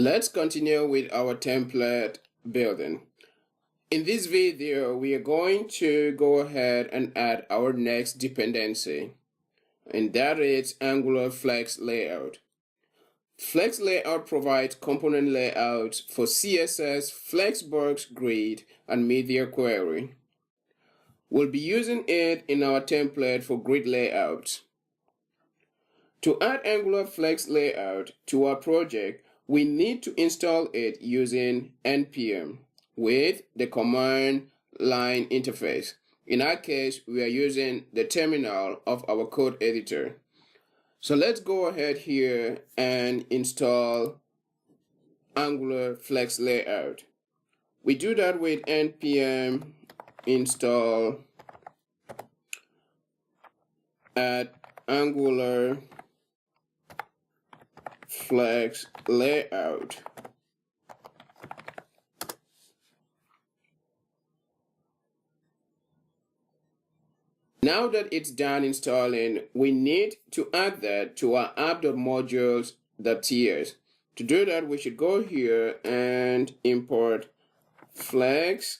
Let's continue with our template building. In this video, we are going to go ahead and add our next dependency, and that is Angular Flex Layout. Flex Layout provides component layouts for CSS, Flexbox, Grid, and Media Query. We'll be using it in our template for grid layouts. To add Angular Flex Layout to our project, we need to install it using npm with the command line interface. In our case, we are using the terminal of our code editor. So let's go ahead here and install Angular Flex Layout. We do that with npm install at Angular Flex Layout. Now that it's done installing, we need to add that to our app.modules.ts. To do that, we should go here and import Flex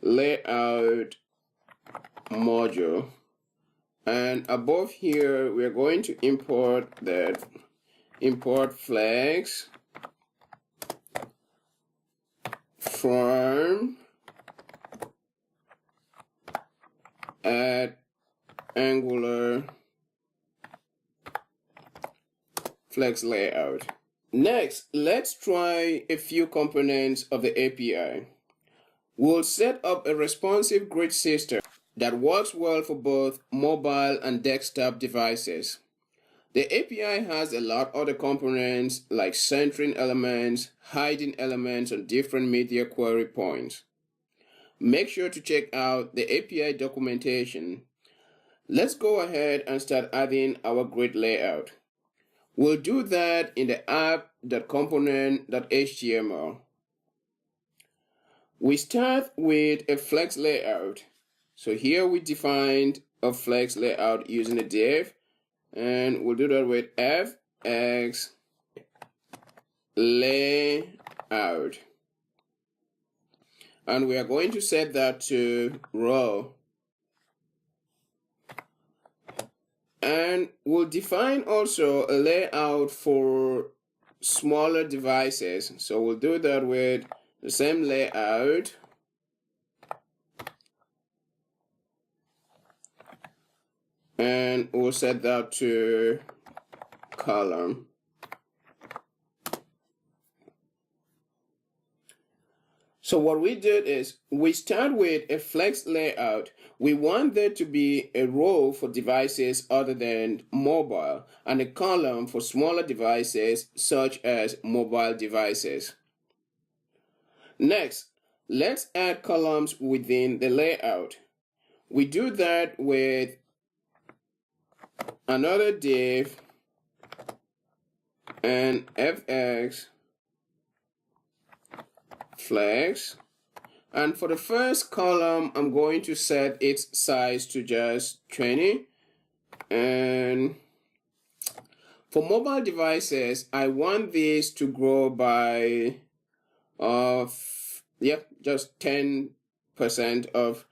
Layout module. And above here, we're going to import flex from at Angular Flex Layout. Next, let's try a few components of the API. We'll set up a responsive grid system that works well for both mobile and desktop devices. The API has a lot of other components like centering elements, hiding elements on different media query points. Make sure to check out the API documentation. Let's go ahead and start adding our grid layout. We'll do that in the app.component.html. We start with a flex layout. So here we defined a flex layout using a div, and we'll do that with fx layout. And we are going to set that to row. And we'll define also a layout for smaller devices. So we'll do that with the same layout. And we'll set that to column. So what we did is we start with a flex layout. We want there to be a row for devices other than mobile and a column for smaller devices such as mobile devices. Next, let's add columns within the layout. We do that with another div and fx flex, and for the first column I'm going to set its size to just 20, and for mobile devices I want this to grow by just 10% of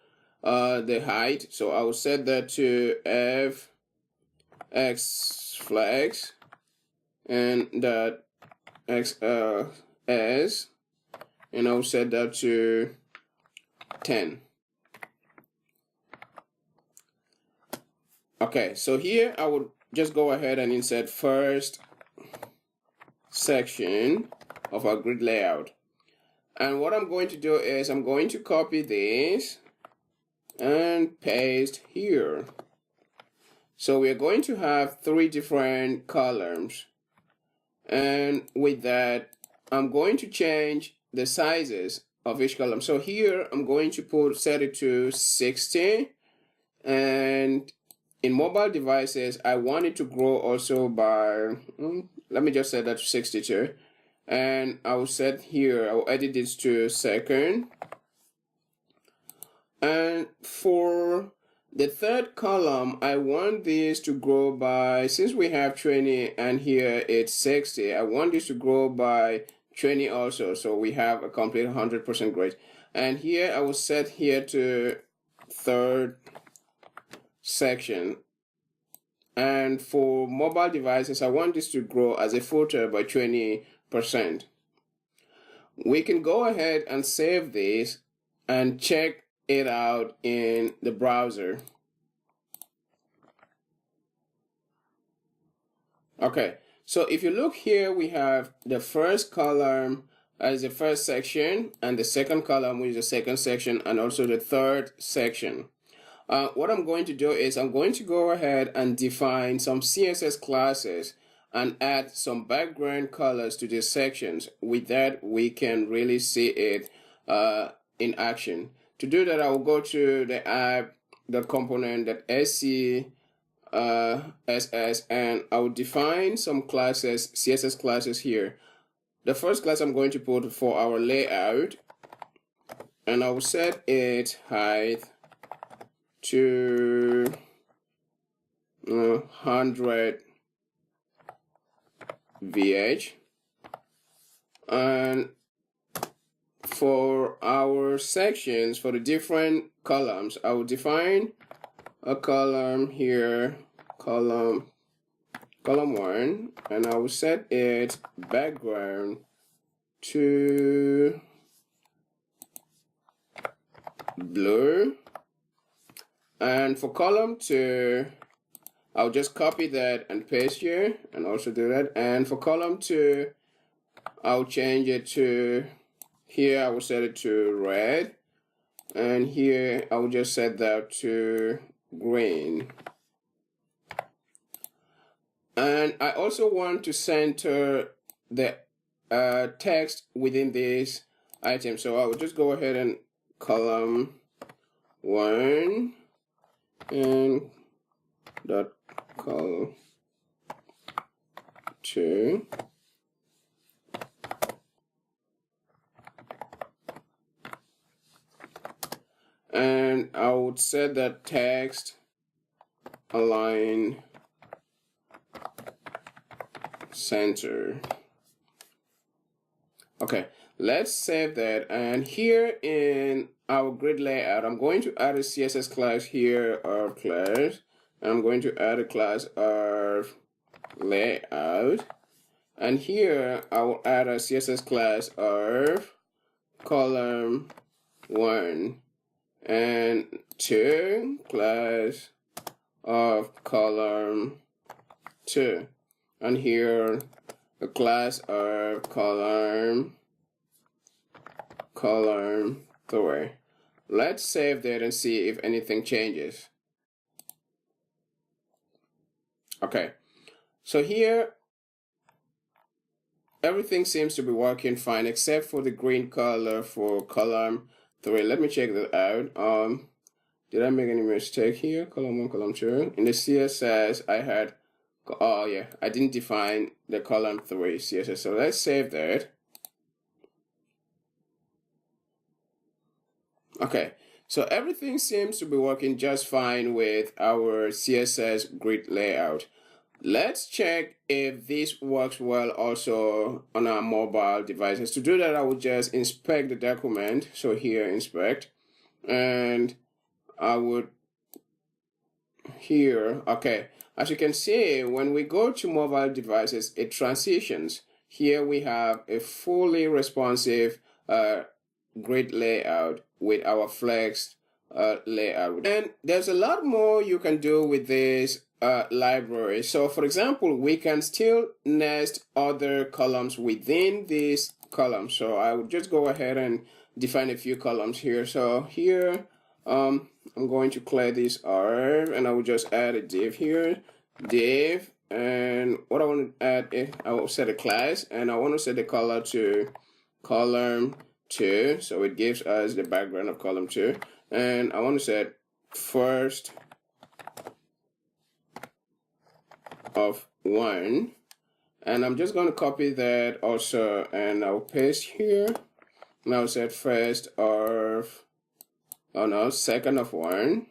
the height, so I will set that to fx flex and that xs, and I'll set that to 10. Okay, so here I would just go ahead and insert first section of our grid layout. And what I'm going to do is I'm going to copy this and paste here. So we're going to have 3 different columns. And with that, I'm going to change the sizes of each column. So here I'm going to set it to 60, and in mobile devices I want it to grow also by let me just set that to 62, and I'll edit this to second. And for The third column, I want this to grow by, since we have 20 and here it's 60, I want this to grow by 20 also, so we have a complete 100% grade. And here I will set here to third section. And for mobile devices, I want this to grow as a footer by 20%. We can go ahead and save this and check it out in the browser. Okay, so if you look here, we have the first column as the first section, and the second column which is the second section, and also the third section. What I'm going to do is I'm going to go ahead and define some CSS classes and add some background colors to these sections. With that, we can really see it in action. To do that, I will go to the app.component.sc SS, and I will define some classes, CSS classes here. The first class I'm going to put for our layout, and I will set its height to 100 VH, and for our sections, for the different columns, I will define a column here, column 1, and I will set its background to blue. And for column 2, I'll just copy that and paste here, and also do that. And for column 2, I'll change it to, here I will set it to red, and here I will just set that to green. And I also want to center the text within this item, so I will just go ahead and column 1 and dot column 2, and I would set that text align center. Okay, let's save that, and here in our grid layout, I'm going to add a CSS class here of class, and I'm going to add a class of layout, and here I will add a CSS class of column 1 and 2 class of column 2, and here a class of column 3. Let's save that and see if anything changes. Okay, so here everything seems to be working fine except for the green color for column 3. Let me check that out. Did I make any mistake here? Column 1, column 2. In the CSS, I had, oh yeah, I didn't define the column 3 CSS. So let's save that. Okay, so everything seems to be working just fine with our CSS grid layout. Let's check if this works well also on our mobile devices. To do that, I will just inspect the document. So here, inspect, and I would here, okay, as you can see, when we go to mobile devices, it transitions. Here we have a fully responsive grid layout with our flexed layout. And there's a lot more you can do with this library. So for example, we can still nest other columns within this column. So I would just go ahead and define a few columns here. So here, I'm going to clear this arm, and I will just add a div here, div, and what I want to add is I will set a class, and I want to set the color to column 2, so it gives us the background of column 2, and I want to set first of 1, and I'm just going to copy that also, and I'll paste here, and I'll set first of, oh no, second of 1,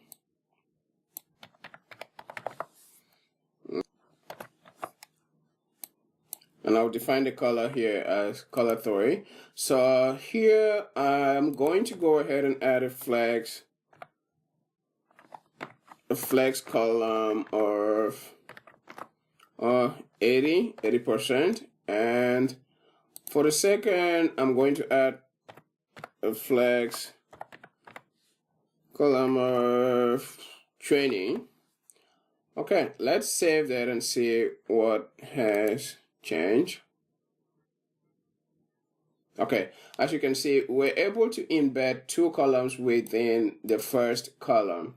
and I'll define the color here as color 3. So here I'm going to go ahead and add a flex column of 80%, and for the second I'm going to add a flex column of 20. Okay, let's save that and see what has changed. Okay, as you can see, we're able to embed 2 columns within the first column.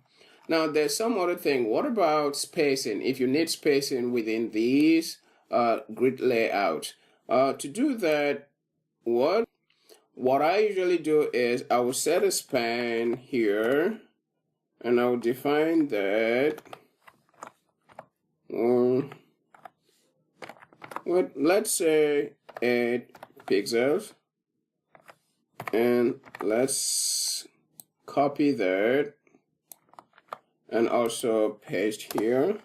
Now, there's some other thing. What about spacing? If you need spacing within these grid layout, to do that, what I usually do is I will set a span here, and I will define that. Let's say 8 pixels, and let's copy that and also paste here.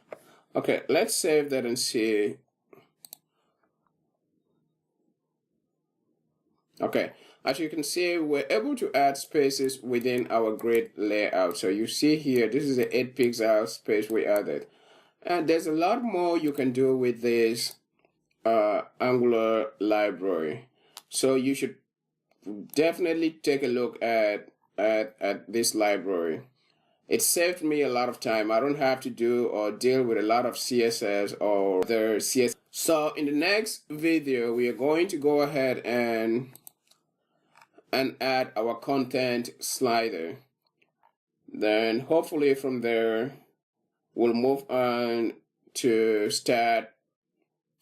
Okay, let's save that and see. Okay, as you can see, we're able to add spaces within our grid layout. So you see here, this is the 8 pixel space we added. And there's a lot more you can do with this Angular library. So you should definitely take a look at this library. It saved me a lot of time. I don't have to do or deal with a lot of CSS or other CSS. So in the next video, we are going to go ahead and add our content slider. Then hopefully from there, we'll move on to start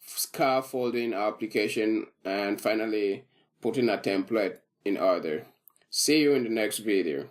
scaffolding our application and finally putting a template in order. See you in the next video.